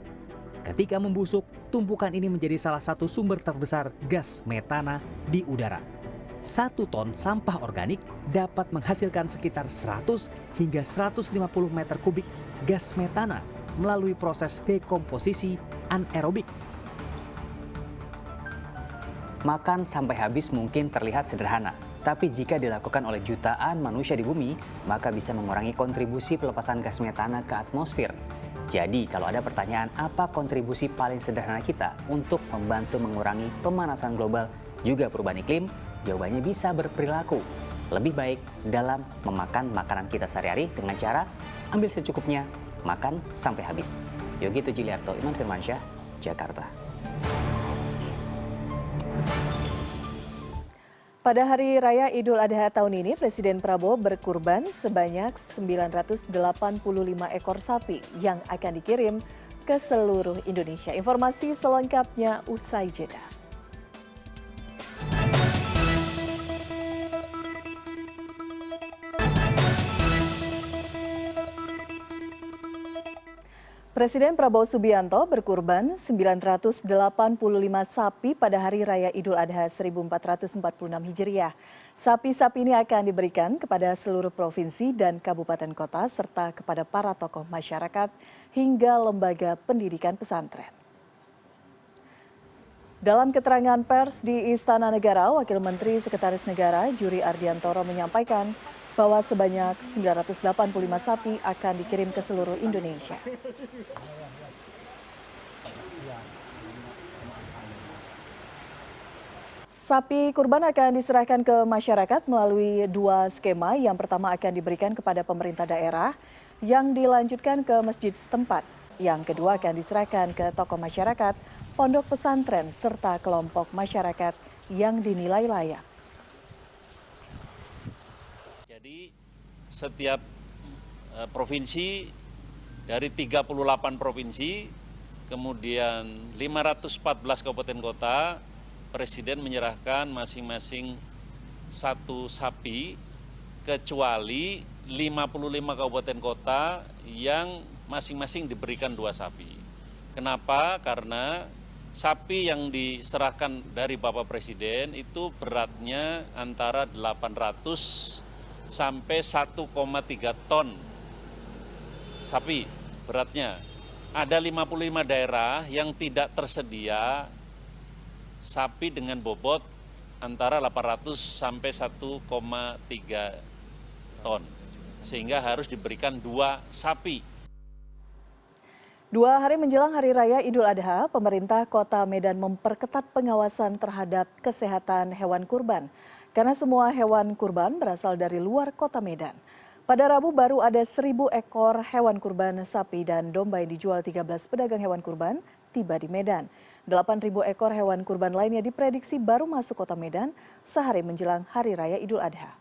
Ketika membusuk, tumpukan ini menjadi salah satu sumber terbesar gas metana di udara. 1 ton sampah organik dapat menghasilkan sekitar 100 hingga 150 meter kubik gas metana melalui proses dekomposisi anaerobik. Makan sampai habis mungkin terlihat sederhana, tapi jika dilakukan oleh jutaan manusia di bumi, maka bisa mengurangi kontribusi pelepasan gas metana ke atmosfer. Jadi, kalau ada pertanyaan apa kontribusi paling sederhana kita untuk membantu mengurangi pemanasan global juga perubahan iklim, jawabannya bisa berperilaku lebih baik dalam memakan makanan kita sehari-hari dengan cara ambil secukupnya, makan sampai habis. Yogi Tujuliarto, Iman Firmansyah, Jakarta. Pada Hari Raya Idul Adha tahun ini, Presiden Prabowo berkurban sebanyak 985 ekor sapi yang akan dikirim ke seluruh Indonesia. Informasi selengkapnya usai jeda. Presiden Prabowo Subianto berkurban 985 sapi pada Hari Raya Idul Adha 1446 Hijriah. Sapi-sapi ini akan diberikan kepada seluruh provinsi dan kabupaten kota serta kepada para tokoh masyarakat hingga lembaga pendidikan pesantren. Dalam keterangan pers di Istana Negara, Wakil Menteri Sekretaris Negara Juri Ardiantoro menyampaikan bahwa sebanyak 985 sapi akan dikirim ke seluruh Indonesia. Sapi kurban akan diserahkan ke masyarakat melalui 2 skema. Yang pertama akan diberikan kepada pemerintah daerah yang dilanjutkan ke masjid setempat. Yang kedua akan diserahkan ke tokoh masyarakat, pondok pesantren, serta kelompok masyarakat yang dinilai layak. Jadi setiap provinsi dari 38 provinsi, kemudian 514 kabupaten kota, Presiden menyerahkan masing-masing 1 sapi, kecuali 55 kabupaten kota yang masing-masing diberikan 2 sapi. Kenapa? Karena sapi yang diserahkan dari Bapak Presiden itu beratnya antara 800 sampai 1,3 ton sapi beratnya. Ada 55 daerah yang tidak tersedia sapi dengan bobot antara 800 sampai 1,3 ton. Sehingga harus diberikan 2 sapi. 2 hari menjelang Hari Raya Idul Adha, pemerintah Kota Medan memperketat pengawasan terhadap kesehatan hewan kurban. Karena semua hewan kurban berasal dari luar Kota Medan. Pada Rabu baru ada 1.000 ekor hewan kurban sapi dan domba yang dijual 13 pedagang hewan kurban tiba di Medan. 8.000 ekor hewan kurban lainnya diprediksi baru masuk Kota Medan sehari menjelang Hari Raya Idul Adha.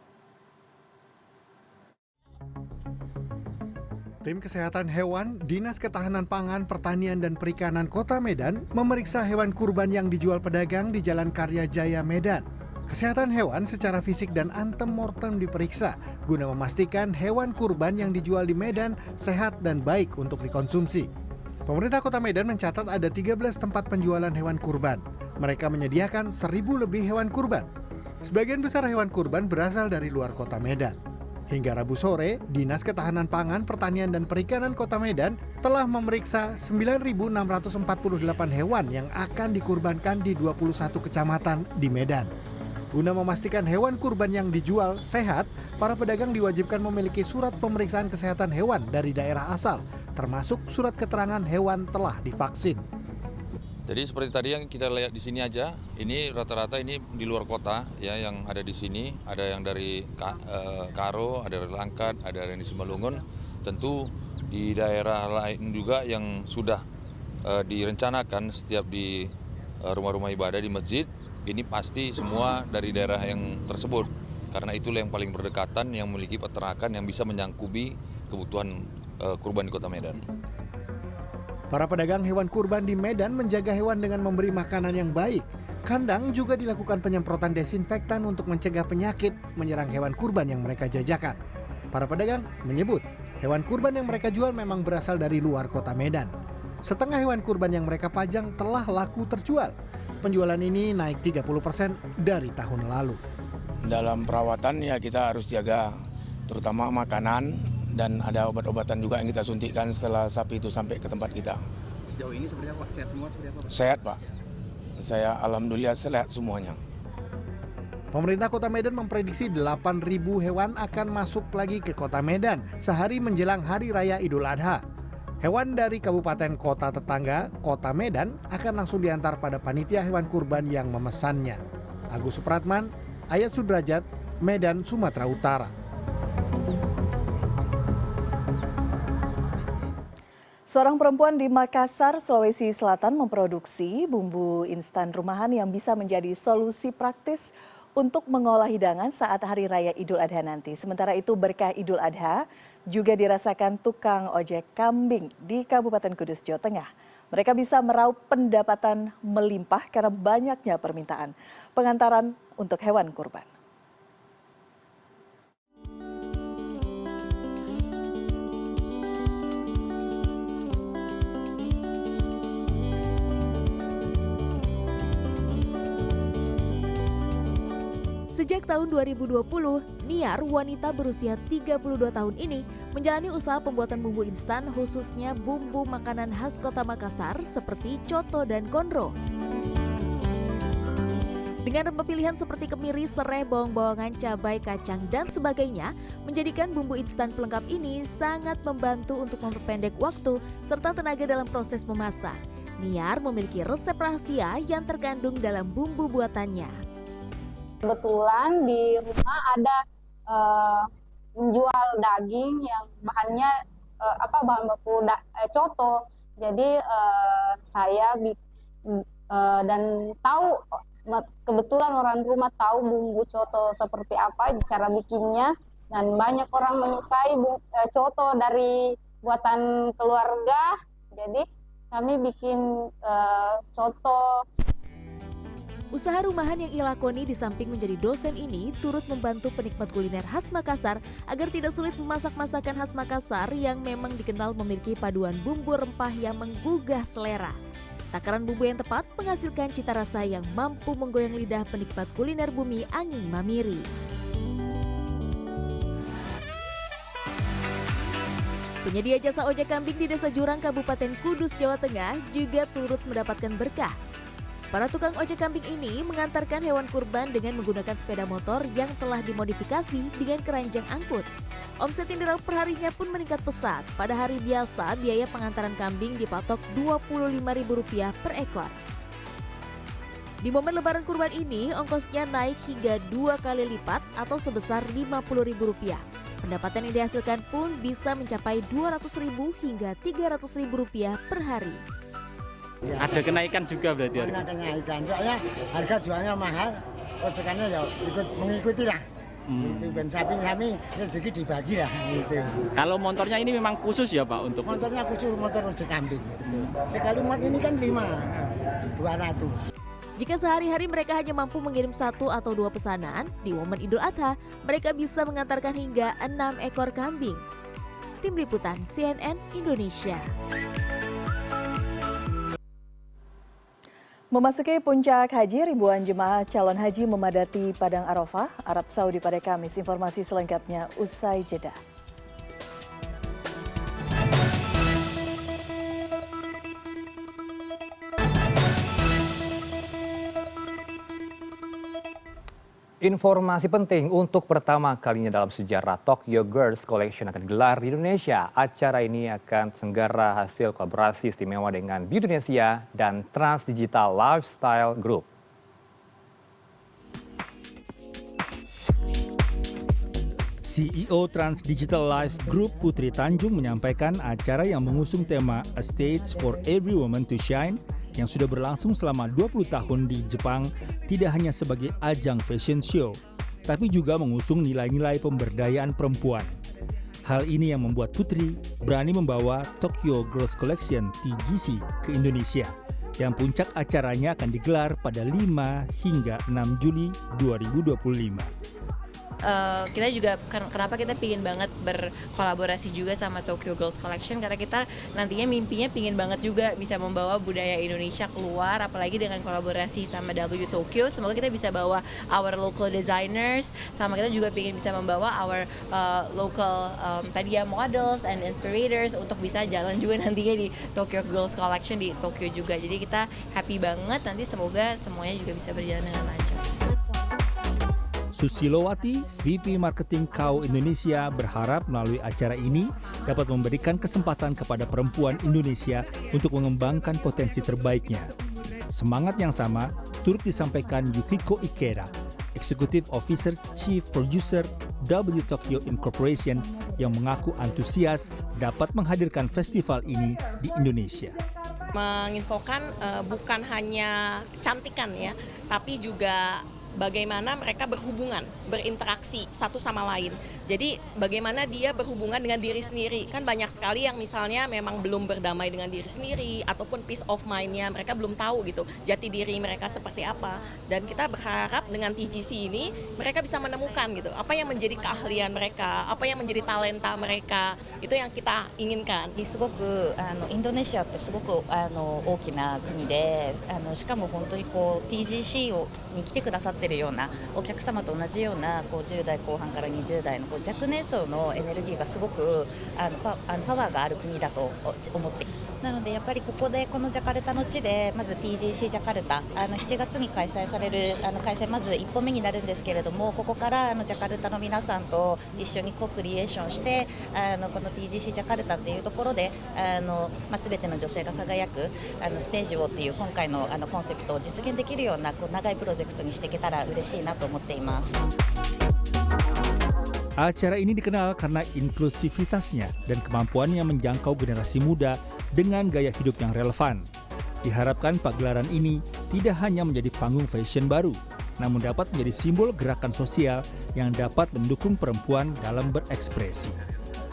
Tim Kesehatan Hewan, Dinas Ketahanan Pangan, Pertanian, dan Perikanan Kota Medan memeriksa hewan kurban yang dijual pedagang di Jalan Karya Jaya, Medan. Kesehatan hewan secara fisik dan antemortem diperiksa guna memastikan hewan kurban yang dijual di Medan sehat dan baik untuk dikonsumsi. Pemerintah Kota Medan mencatat ada 13 tempat penjualan hewan kurban. Mereka menyediakan 1.000 lebih hewan kurban. Sebagian besar hewan kurban berasal dari luar Kota Medan. Hingga Rabu sore, Dinas Ketahanan Pangan, Pertanian, dan Perikanan Kota Medan telah memeriksa 9.648 hewan yang akan dikurbankan di 21 kecamatan di Medan. Guna memastikan hewan kurban yang dijual sehat, para pedagang diwajibkan memiliki surat pemeriksaan kesehatan hewan dari daerah asal, termasuk surat keterangan hewan telah divaksin. Jadi seperti tadi yang kita lihat di sini aja, ini rata-rata ini di luar kota ya yang ada di sini, ada yang dari Karo, ada dari Langkat, ada yang di Simalungun. Tentu di daerah lain juga yang sudah direncanakan setiap di rumah-rumah ibadah di masjid, ini pasti semua dari daerah yang tersebut. Karena itulah yang paling berdekatan, yang memiliki peternakan yang bisa menyangkubi kebutuhan kurban di Kota Medan. Para pedagang hewan kurban di Medan menjaga hewan dengan memberi makanan yang baik. Kandang juga dilakukan penyemprotan desinfektan untuk mencegah penyakit menyerang hewan kurban yang mereka jajakan. Para pedagang menyebut hewan kurban yang mereka jual memang berasal dari luar Kota Medan. Setengah hewan kurban yang mereka pajang telah laku terjual. Penjualan ini naik 30% dari tahun lalu. Dalam perawatan ya kita harus jaga terutama makanan dan ada obat-obatan juga yang kita suntikkan setelah sapi itu sampai ke tempat kita. Sejauh ini seperti apa? Sehat semua seperti apa? Sehat Pak. Saya alhamdulillah sehat semuanya. Pemerintah Kota Medan memprediksi 8.000 hewan akan masuk lagi ke Kota Medan sehari menjelang Hari Raya Idul Adha. Hewan dari kabupaten kota tetangga, Kota Medan, akan langsung diantar pada panitia hewan kurban yang memesannya. Agus Supratman, Ayat Sudrajat, Medan, Sumatera Utara. Seorang perempuan di Makassar, Sulawesi Selatan memproduksi bumbu instan rumahan yang bisa menjadi solusi praktis untuk mengolah hidangan saat Hari Raya Idul Adha nanti. Sementara itu berkah Idul Adha juga dirasakan tukang ojek kambing di Kabupaten Kudus, Jawa Tengah. Mereka bisa meraup pendapatan melimpah karena banyaknya permintaan pengantaran untuk hewan kurban. Sejak tahun 2020, Niar, wanita berusia 32 tahun ini, menjalani usaha pembuatan bumbu instan khususnya bumbu makanan khas Kota Makassar seperti coto dan konro. Dengan rempah pilihan seperti kemiri, serai, bawang-bawangan, cabai, kacang, dan sebagainya, menjadikan bumbu instan pelengkap ini sangat membantu untuk memperpendek waktu serta tenaga dalam proses memasak. Niar memiliki resep rahasia yang terkandung dalam bumbu buatannya. Kebetulan di rumah ada menjual daging yang bahannya bahan baku coto. Jadi saya dan tahu kebetulan orang rumah tahu bumbu coto seperti apa, cara bikinnya, dan banyak orang menyukai coto dari buatan keluarga. Jadi kami bikin coto. Usaha rumahan yang ia lakoni di samping menjadi dosen ini turut membantu penikmat kuliner khas Makassar agar tidak sulit memasak masakan khas Makassar yang memang dikenal memiliki paduan bumbu rempah yang menggugah selera. Takaran bumbu yang tepat menghasilkan cita rasa yang mampu menggoyang lidah penikmat kuliner bumi Anging Mamiri. Penyedia jasa ojek kambing di Desa Jurang, Kabupaten Kudus, Jawa Tengah juga turut mendapatkan berkah. Para tukang ojek kambing ini mengantarkan hewan kurban dengan menggunakan sepeda motor yang telah dimodifikasi dengan keranjang angkut. Omset yang diraup perharinya pun meningkat pesat. Pada hari biasa, biaya pengantaran kambing dipatok Rp25.000 per ekor. Di momen lebaran kurban ini, ongkosnya naik hingga 2 kali lipat atau sebesar Rp50.000. Pendapatan yang dihasilkan pun bisa mencapai Rp200.000 hingga Rp300.000 per hari. Ada kenaikan juga berarti? Ada kenaikan, soalnya harga jualnya mahal, ojekannya ya ikut mengikuti lah. Itu ben sapi rezeki dibagi lah gitu. Kalau motornya ini memang khusus ya Pak untuk? Motornya khusus motor ojek kambing. Sekali muat ini kan 200. Jika sehari-hari mereka hanya mampu mengirim 1 atau 2 pesanan, di momen Idul Adha mereka bisa mengantarkan hingga 6 ekor kambing. Tim Liputan CNN Indonesia. Memasuki puncak haji, ribuan jemaah calon haji memadati Padang Arafah, Arab Saudi pada Kamis. Informasi selengkapnya usai jeda. Informasi penting untuk pertama kalinya dalam sejarah Tokyo Girls Collection akan digelar di Indonesia. Acara ini akan terselenggara hasil kolaborasi istimewa dengan Beauty Indonesia dan Trans Digital Lifestyle Group. CEO Trans Digital Life Group Putri Tanjung menyampaikan acara yang mengusung tema A Stage for Every Woman to Shine yang sudah berlangsung selama 20 tahun di Jepang tidak hanya sebagai ajang fashion show, tapi juga mengusung nilai-nilai pemberdayaan perempuan. Hal ini yang membuat Putri berani membawa Tokyo Girls Collection TGC ke Indonesia, yang puncak acaranya akan digelar pada 5 hingga 6 Juli 2025. Kita juga kenapa kita pingin banget berkolaborasi juga sama Tokyo Girls Collection, karena kita nantinya mimpinya pingin banget juga bisa membawa budaya Indonesia keluar, apalagi dengan kolaborasi sama W Tokyo. Semoga kita bisa bawa our local designers, sama kita juga pingin bisa membawa our local models and inspirators untuk bisa jalan juga nantinya di Tokyo Girls Collection di Tokyo juga. Jadi kita happy banget, nanti semoga semuanya juga bisa berjalan dengan lancar. Susilowati, VP Marketing KAO Indonesia, berharap melalui acara ini dapat memberikan kesempatan kepada perempuan Indonesia untuk mengembangkan potensi terbaiknya. Semangat yang sama turut disampaikan Yukiko Ikeda, Executive Officer Chief Producer W Tokyo Incorporation, yang mengaku antusias dapat menghadirkan festival ini di Indonesia. Menginfokan bukan hanya kecantikan ya, tapi juga bagaimana mereka berhubungan, berinteraksi satu sama lain. Jadi bagaimana dia berhubungan dengan diri sendiri. Kan banyak sekali yang misalnya memang belum berdamai dengan diri sendiri, ataupun peace of mind-nya mereka belum tahu gitu, jati diri mereka seperti apa. Dan kita berharap dengan TGC ini mereka bisa menemukan gitu, apa yang menjadi keahlian mereka, apa yang menjadi talenta mereka. Itu yang kita inginkan. すごくインドネシアってすごく大きな国で、しかも本当にこう TGC に来てくださってってるようなお客様と同じようなこう10代後半から20代のこう若年層のエネルギーがすごくパワーがある国だと思ってなのでやっぱりここでこのジャカルタの地でまず TGC ジャカルタ7月に開催される開催まず1歩目になるんですけれどもここからジャカルタの皆さんと一緒にコクリエーションしてこの TGC ジャカルタっていうところで全ての女性が輝くステージをっていう今回のコンセプトを実現できるようなこう長いプロジェクトにしていけたら嬉しいなと思っています。Acara ini dikenal karena inklusivitasnya dan kemampuannya menjangkau generasi muda dengan gaya hidup yang relevan. Diharapkan pagelaran ini tidak hanya menjadi panggung fashion baru, namun dapat menjadi simbol gerakan sosial yang dapat mendukung perempuan dalam berekspresi.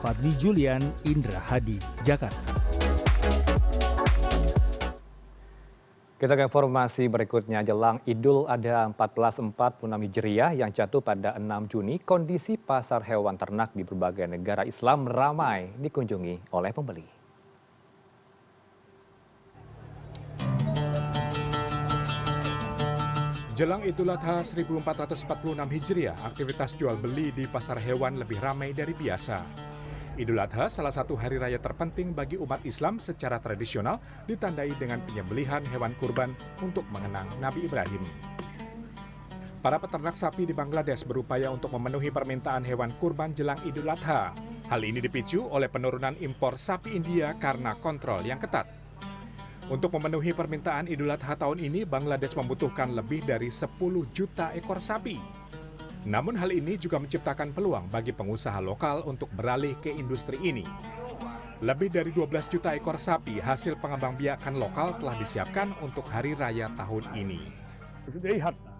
Fadli Julian, Indra Hadi, Jakarta. Kita ke informasi berikutnya. Jelang Idul Adha 1446 Hijriah yang jatuh pada 6 Juni, kondisi pasar hewan ternak di berbagai negara Islam ramai dikunjungi oleh pembeli. Jelang Idul Adha 1446 Hijriah, aktivitas jual beli di pasar hewan lebih ramai dari biasa. Idul Adha, salah satu hari raya terpenting bagi umat Islam secara tradisional, ditandai dengan penyembelihan hewan kurban untuk mengenang Nabi Ibrahim. Para peternak sapi di Bangladesh berupaya untuk memenuhi permintaan hewan kurban jelang Idul Adha. Hal ini dipicu oleh penurunan impor sapi India karena kontrol yang ketat. Untuk memenuhi permintaan Idul Adha tahun ini, Bangladesh membutuhkan lebih dari 10 juta ekor sapi. Namun hal ini juga menciptakan peluang bagi pengusaha lokal untuk beralih ke industri ini. Lebih dari 12 juta ekor sapi hasil pengembangbiakan lokal telah disiapkan untuk hari raya tahun ini. এই হাটটা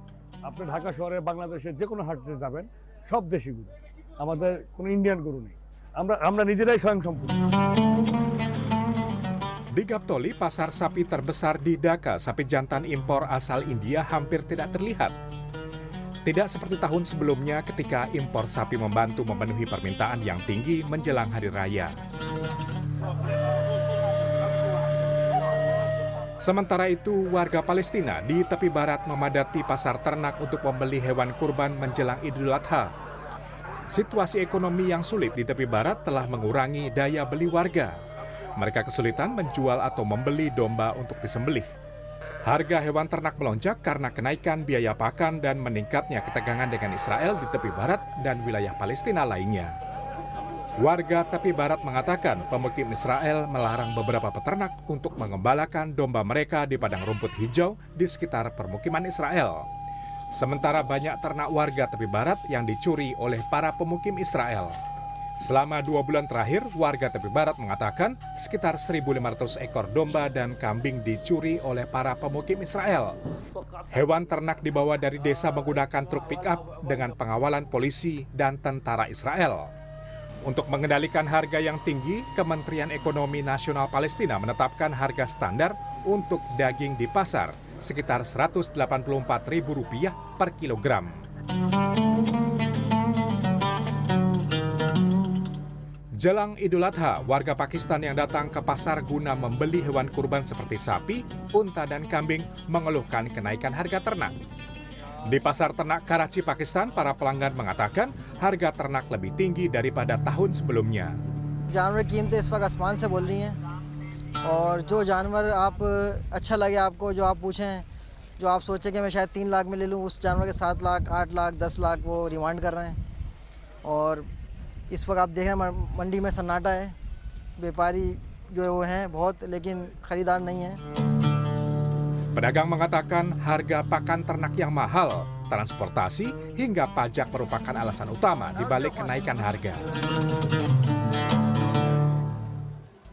আপনি ঢাকা শহরে বাংলাদেশের যে কোনো হাটে যাবেন সব দেশি গরু, আমাদের কোনো ইন্ডিয়ান গরু নেই, আমরা নিজেরাই স্বয়ংসম্পূর্ণ। Di Gaptoli, pasar sapi terbesar di Dhaka, sapi jantan impor asal India hampir tidak terlihat. Tidak seperti tahun sebelumnya ketika impor sapi membantu memenuhi permintaan yang tinggi menjelang hari raya. Sementara itu, warga Palestina di tepi barat memadati pasar ternak untuk membeli hewan kurban menjelang Idul Adha. Situasi ekonomi yang sulit di tepi barat telah mengurangi daya beli warga. Mereka kesulitan menjual atau membeli domba untuk disembelih. Harga hewan ternak melonjak karena kenaikan biaya pakan dan meningkatnya ketegangan dengan Israel di tepi barat dan wilayah Palestina lainnya. Warga tepi barat mengatakan pemukim Israel melarang beberapa peternak untuk mengembalakan domba mereka di padang rumput hijau di sekitar permukiman Israel. Sementara banyak ternak warga tepi barat yang dicuri oleh para pemukim Israel. Selama 2 bulan terakhir, warga tepi barat mengatakan sekitar 1.500 ekor domba dan kambing dicuri oleh para pemukim Israel. Hewan ternak dibawa dari desa menggunakan truk pick-up dengan pengawalan polisi dan tentara Israel. Untuk mengendalikan harga yang tinggi, Kementerian Ekonomi Nasional Palestina menetapkan harga standar untuk daging di pasar sekitar Rp184.000 per kilogram. Jelang Idul Adha, warga Pakistan yang datang ke pasar guna membeli hewan kurban seperti sapi, unta, dan kambing mengeluhkan kenaikan harga ternak. Di pasar ternak Karachi, Pakistan, para pelanggan mengatakan harga ternak lebih tinggi daripada tahun sebelumnya. जानवर की कीमतें इस वक्त आसमान से बोल रही हैं और जो जानवर आप अच्छा लगे आपको जो आप पूछें जो आप सोचे कि मैं शायद 3 लाख में ले लूँ उस जानवर के 7 लाख 8 लाख 10 लाख वो डिमांड कर रहे हैं और इस वक्त आप देख रहे हैं मंडी में सन्नाटा है व्यापारी जो वो हैं बहुत लेकिन खरीदार नहीं है. Pedagang mengatakan harga pakan ternak yang mahal, transportasi, hingga pajak merupakan alasan utama di balik kenaikan harga.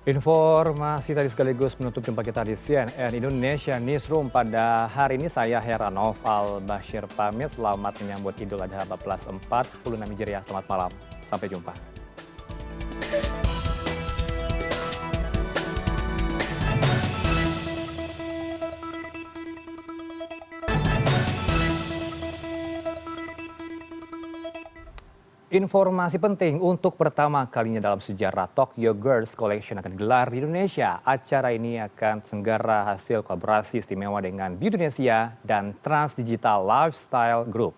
Informasi tadi sekaligus menutup jumpa kita di CNN Indonesia Newsroom pada hari ini. Saya Heranov Al-Bashir pamit. Selamat menyambut Idul Adha 1446 Hijriah. Selamat malam. Sampai jumpa. Informasi penting untuk pertama kalinya dalam sejarah Tokyo Girls Collection akan digelar di Indonesia. Acara ini akan senggara hasil kolaborasi istimewa dengan Beauty Indonesia dan Trans Digital Lifestyle Group.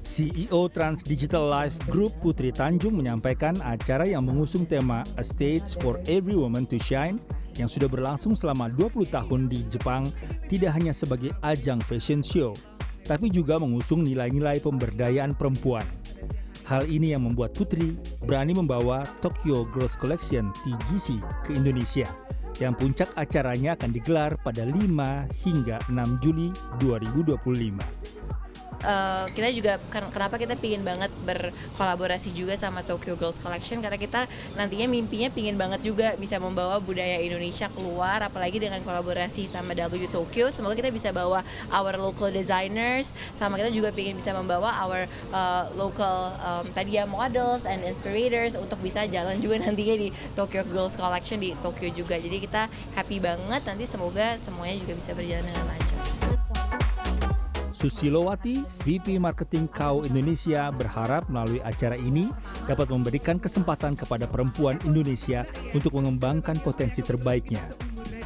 CEO Trans Digital Life Group Putri Tanjung menyampaikan acara yang mengusung tema A Stage for Every Woman to Shine yang sudah berlangsung selama 20 tahun di Jepang tidak hanya sebagai ajang fashion show, tapi juga mengusung nilai-nilai pemberdayaan perempuan. Hal ini yang membuat Putri berani membawa Tokyo Girls Collection TGC ke Indonesia, yang puncak acaranya akan digelar pada 5 hingga 6 Juli 2025. Kita juga kenapa kita pingin banget berkolaborasi juga sama Tokyo Girls Collection, karena kita nantinya mimpinya pingin banget juga bisa membawa budaya Indonesia keluar, apalagi dengan kolaborasi sama W Tokyo. Semoga kita bisa bawa our local designers, sama kita juga pingin bisa membawa our local tadi ya models and inspirators untuk bisa jalan juga nantinya di Tokyo Girls Collection di Tokyo juga. Jadi kita happy banget, nanti semoga semuanya juga bisa berjalan dengan lancar. Susilowati, VP Marketing KAO Indonesia, berharap melalui acara ini dapat memberikan kesempatan kepada perempuan Indonesia untuk mengembangkan potensi terbaiknya.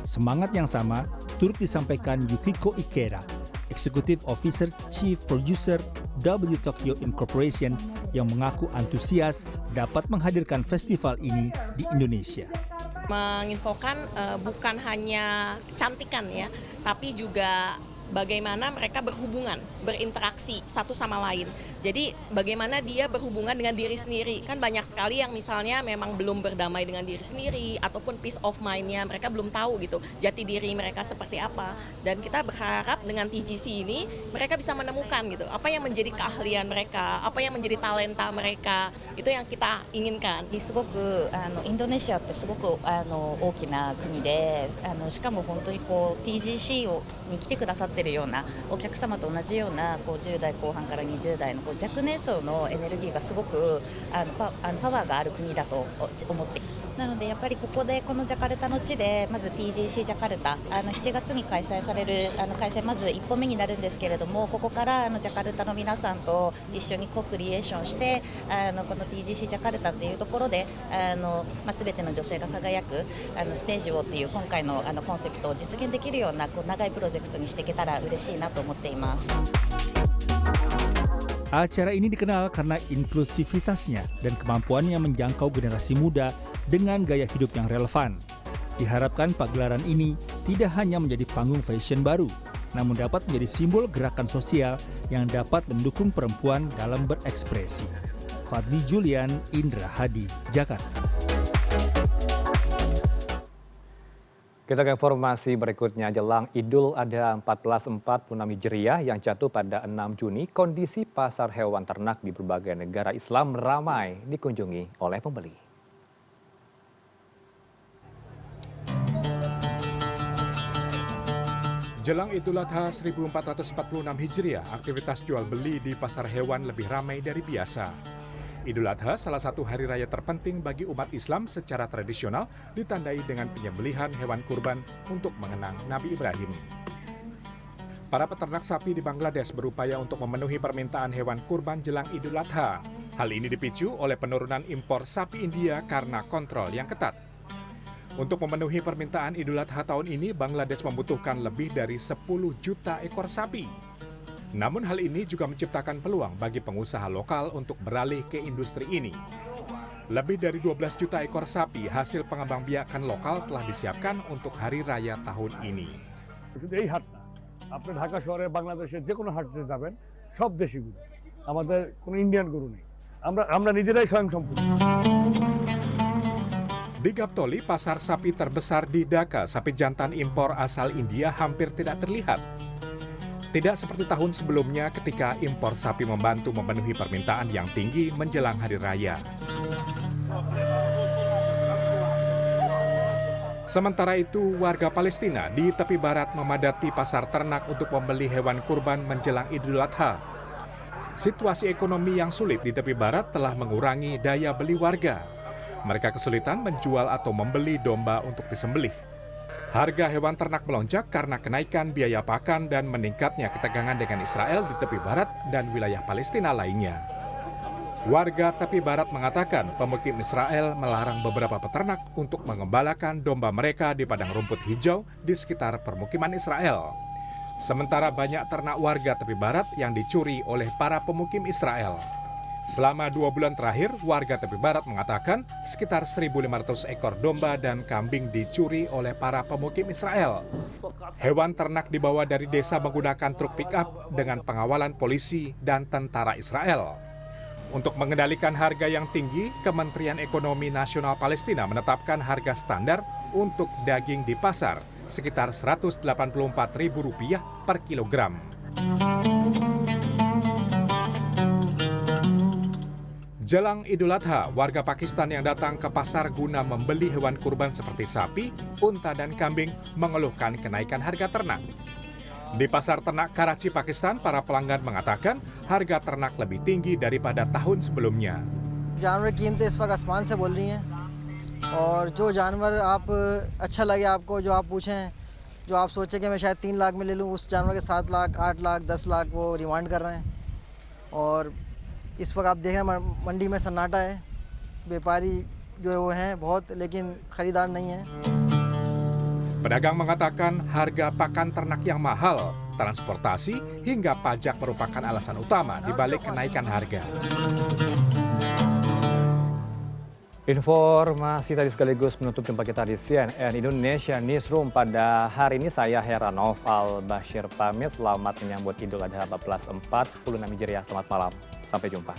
Semangat yang sama turut disampaikan Yukiko Ikeda, Executive Officer Chief Producer W Tokyo Incorporation, yang mengaku antusias dapat menghadirkan festival ini di Indonesia. Menginfokan bukan hanya kecantikan ya, tapi juga bagaimana mereka berhubungan, berinteraksi satu sama lain. Jadi bagaimana dia berhubungan dengan diri sendiri. Kan banyak sekali yang misalnya memang belum berdamai dengan diri sendiri, ataupun peace of mind-nya, mereka belum tahu gitu jati diri mereka seperti apa. Dan kita berharap dengan TGC ini mereka bisa menemukan gitu apa yang menjadi keahlian mereka, apa yang menjadi talenta mereka. Itu yang kita inginkan. すごくインドネシアってすごく大きな国でしかも本当にこう TGC に来てくださっているようなお客様と同じようなこう10代後半から20代のこう若年層のエネルギーがすごくパワーがある国だと思ってなのでやっぱりここでこのジャカルタの地でまず TGC ジャカルタ7月に開催される開催まず一歩目になるんですけれども、ここからジャカルタの皆さんと一緒にコクリエーションしてこの TGC ジャカルタっていうところで全ての女性が輝くステージをっていう今回のコンセプトを実現できるようなこう長いプロジェクトにしていけたら嬉しいなと思っています。 Acara ini dikenal karena inklusivitasnya dan kemampuannya menjangkau generasi muda dengan gaya hidup yang relevan. Diharapkan pagelaran ini tidak hanya menjadi panggung fashion baru, namun dapat menjadi simbol gerakan sosial yang dapat mendukung perempuan dalam berekspresi. Fadli Julian, Indra Hadi, Jakarta. Kita ke informasi berikutnya. Jelang Idul Adha 1446 Hijriah yang jatuh pada 6 Juni, kondisi pasar hewan ternak di berbagai negara Islam ramai dikunjungi oleh pembeli. Jelang Idul Adha 1446 Hijriah, aktivitas jual beli di pasar hewan lebih ramai dari biasa. Idul Adha, salah satu hari raya terpenting bagi umat Islam secara tradisional, ditandai dengan penyembelihan hewan kurban untuk mengenang Nabi Ibrahim. Para peternak sapi di Bangladesh berupaya untuk memenuhi permintaan hewan kurban jelang Idul Adha. Hal ini dipicu oleh penurunan impor sapi India karena kontrol yang ketat. Untuk memenuhi permintaan Idul Adha tahun ini, Bangladesh membutuhkan lebih dari 10 juta ekor sapi. Namun hal ini juga menciptakan peluang bagi pengusaha lokal untuk beralih ke industri ini. Lebih dari 12 juta ekor sapi hasil pengembangbiakan lokal telah disiapkan untuk hari raya tahun ini. এই হাট না, আপনি ঢাকা শহরে বাংলাদেশের যে কোনো হাটে যাবেন সব দেশি গরু, আমাদের কোনো ইন্ডিয়ান গরু নেই, আমরা নিজেরাই স্বয়ংসম্পূর্ণ। Di Gaptoli, pasar sapi terbesar di Dhaka, sapi jantan impor asal India hampir tidak terlihat. Tidak seperti tahun sebelumnya ketika impor sapi membantu memenuhi permintaan yang tinggi menjelang hari raya. Sementara itu, warga Palestina di tepi barat memadati pasar ternak untuk membeli hewan kurban menjelang Idul Adha. Situasi ekonomi yang sulit di tepi barat telah mengurangi daya beli warga. Mereka kesulitan menjual atau membeli domba untuk disembelih. Harga hewan ternak melonjak karena kenaikan biaya pakan dan meningkatnya ketegangan dengan Israel di tepi barat dan wilayah Palestina lainnya. Warga tepi barat mengatakan pemukim Israel melarang beberapa peternak untuk mengembalakan domba mereka di padang rumput hijau di sekitar permukiman Israel. Sementara banyak ternak warga tepi barat yang dicuri oleh para pemukim Israel. Selama 2 bulan terakhir, warga tepi barat mengatakan sekitar 1.500 ekor domba dan kambing dicuri oleh para pemukim Israel. Hewan ternak dibawa dari desa menggunakan truk pick-up dengan pengawalan polisi dan tentara Israel. Untuk mengendalikan harga yang tinggi, Kementerian Ekonomi Nasional Palestina menetapkan harga standar untuk daging di pasar sekitar Rp184.000 per kilogram. Jelang Idul Adha, warga Pakistan yang datang ke pasar guna membeli hewan kurban seperti sapi, unta, dan kambing mengeluhkan kenaikan harga ternak. Di pasar ternak Karachi, Pakistan, para pelanggan mengatakan harga ternak lebih tinggi daripada tahun sebelumnya. जानवर की कीमतें इस वक्त आसमान से बोल रही हैं और जो जानवर आप अच्छा लगे आपको, जो आप पूछें, जो आप सोचें कि मैं शायद 3 लाख में ले लूँ, उस जानवर के 7 लाख, 8 लाख, 10 लाख वो डिमांड कर रहे हैं। और इस वक्त आप देख रहे हैं मंडी में सन्नाटा है, व्यापारी जो वो हैं बहुत, लेकिन खरीदार नहीं है। Pedagang mengatakan harga pakan ternak yang mahal, transportasi, hingga pajak merupakan alasan utama di balik kenaikan harga. Informasi tadi sekaligus menutup jumpa kita di CNN Indonesia Newsroom pada hari ini. Saya Heranov Al-Bashir pamit. Selamat menyambut Idul Adha 1446 Hijriah. Selamat malam. Sampai jumpa.